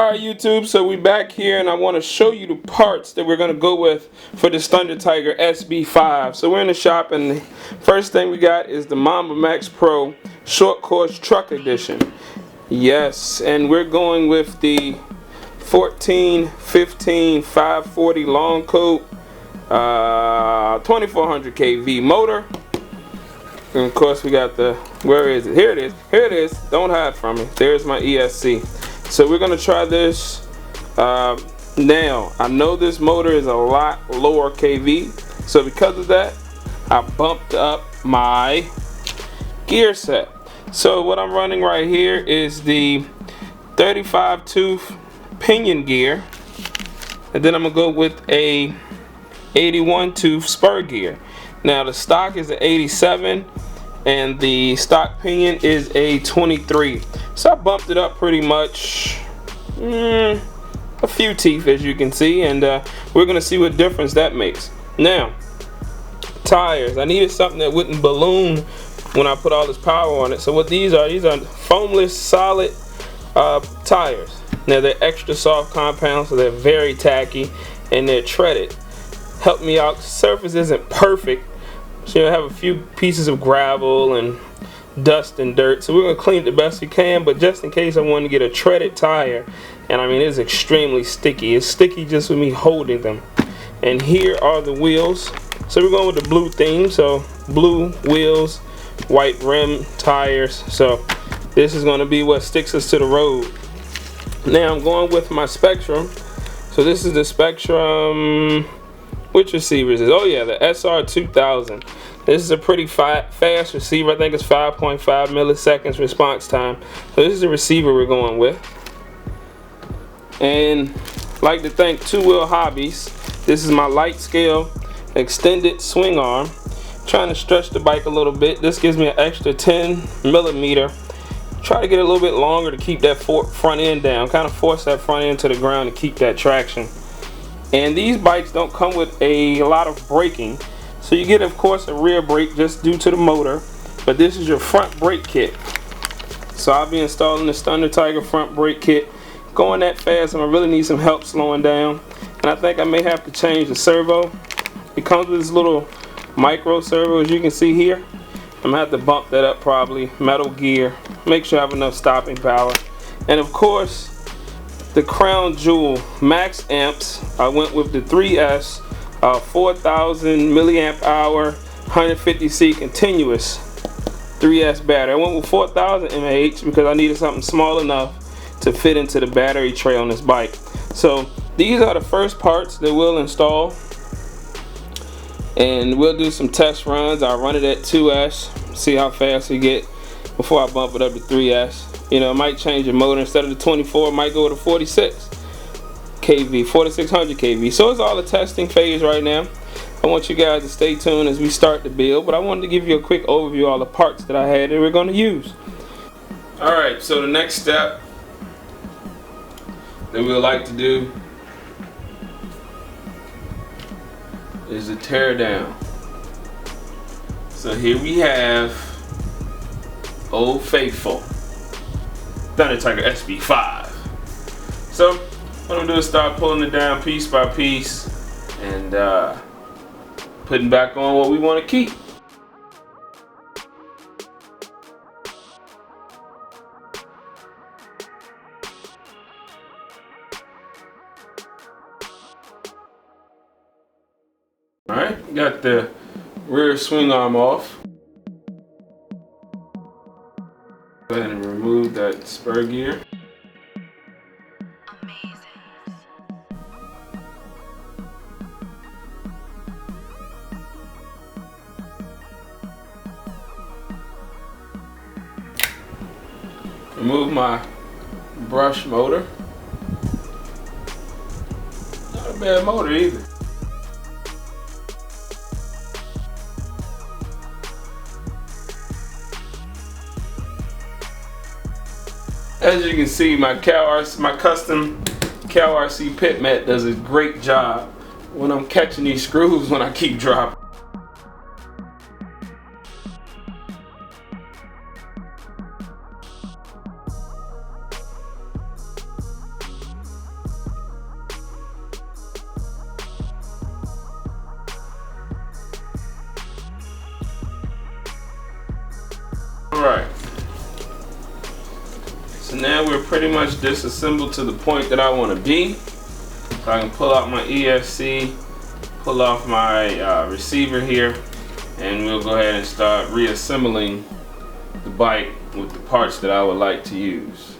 Alright YouTube, so we back here and I want to show you the parts that we're going to go with for this Thunder Tiger SB5. So we're in the shop and the first thing we got is the Mamba Max Pro Short Course Truck Edition. Yes, and we're going with the 14-15 540 long coat 2400 kV motor. And of course we got the, where is it? Here it is, don't hide from me. There's my ESC. So we're going to try this now. I know this motor is a lot lower kV, so because of that I bumped up my gear set. So what I'm running right here is the 35 tooth pinion gear, and then I'm going to go with a 81 tooth spur gear. Now the stock is an 87 and the stock pinion is a 23. So I bumped it up pretty much a few teeth, as you can see, and we're going to see what difference that makes. Now, tires. I needed something that wouldn't balloon when I put all this power on it. So what these are foamless solid tires. Now they're extra soft compound, so they're very tacky and they're treaded. Help me out. The surface isn't perfect, so you'll have a few pieces of gravel and dust and dirt, so we're going to clean it the best we can, but just in case I want to get a treaded tire, and I mean it's extremely sticky. It's sticky just with me holding them. And here are the wheels. So we're going with the blue theme, so blue wheels, white rim tires. So this is going to be what sticks us to the road. Now I'm going with my Spectrum. So this is the Spectrum, which receiver is this? Oh yeah, the SR2000. This is a pretty fast receiver. I think it's 5.5 milliseconds response time. So this is the receiver we're going with. And I'd like to thank Two Wheel Hobbies. This is my light scale extended swing arm. Trying to stretch the bike a little bit. This gives me an extra 10 millimeter. Try to get a little bit longer to keep that front end down. Kind of force that front end to the ground to keep that traction. And these bikes don't come with a lot of braking. So you get, of course, a rear brake just due to the motor, but this is your front brake kit. So I'll be installing this Thunder Tiger front brake kit. Going that fast, I'm gonna really need some help slowing down, and I think I may have to change the servo. It comes with this little micro servo, as you can see here. I'm gonna have to bump that up probably. Metal gear. Make sure I have enough stopping power, and of course, the crown jewel max amps. I went with the 3S. 4,000 milliamp hour 150C continuous 3S battery. I went with 4,000 mAh because I needed something small enough to fit into the battery tray on this bike. So these are the first parts that we'll install, and we'll do some test runs. I'll run it at 2S, see how fast we get before I bump it up to 3S. You know, I might change the motor. Instead of the 24, I might go to 46 kV, 4600 kV. So it's all a testing phase right now. I want you guys to stay tuned as we start the build, but I wanted to give you a quick overview of all the parts that I had that we're going to use. Alright, so the next step that we'd like to do is to tear down. So here we have Old Faithful Thunder Tiger SB5. So what I'm gonna do is start pulling it down piece by piece and putting back on what we want to keep. Alright, got the rear swing arm off. Go ahead and remove that spur gear. Remove my brush motor. Not a bad motor either. As you can see, my custom Cal RC pit mat does a great job when I'm catching these screws when I keep dropping. So now we're pretty much disassembled to the point that I want to be. So I can pull out my ESC, pull off my receiver here, and we'll go ahead and start reassembling the bike with the parts that I would like to use.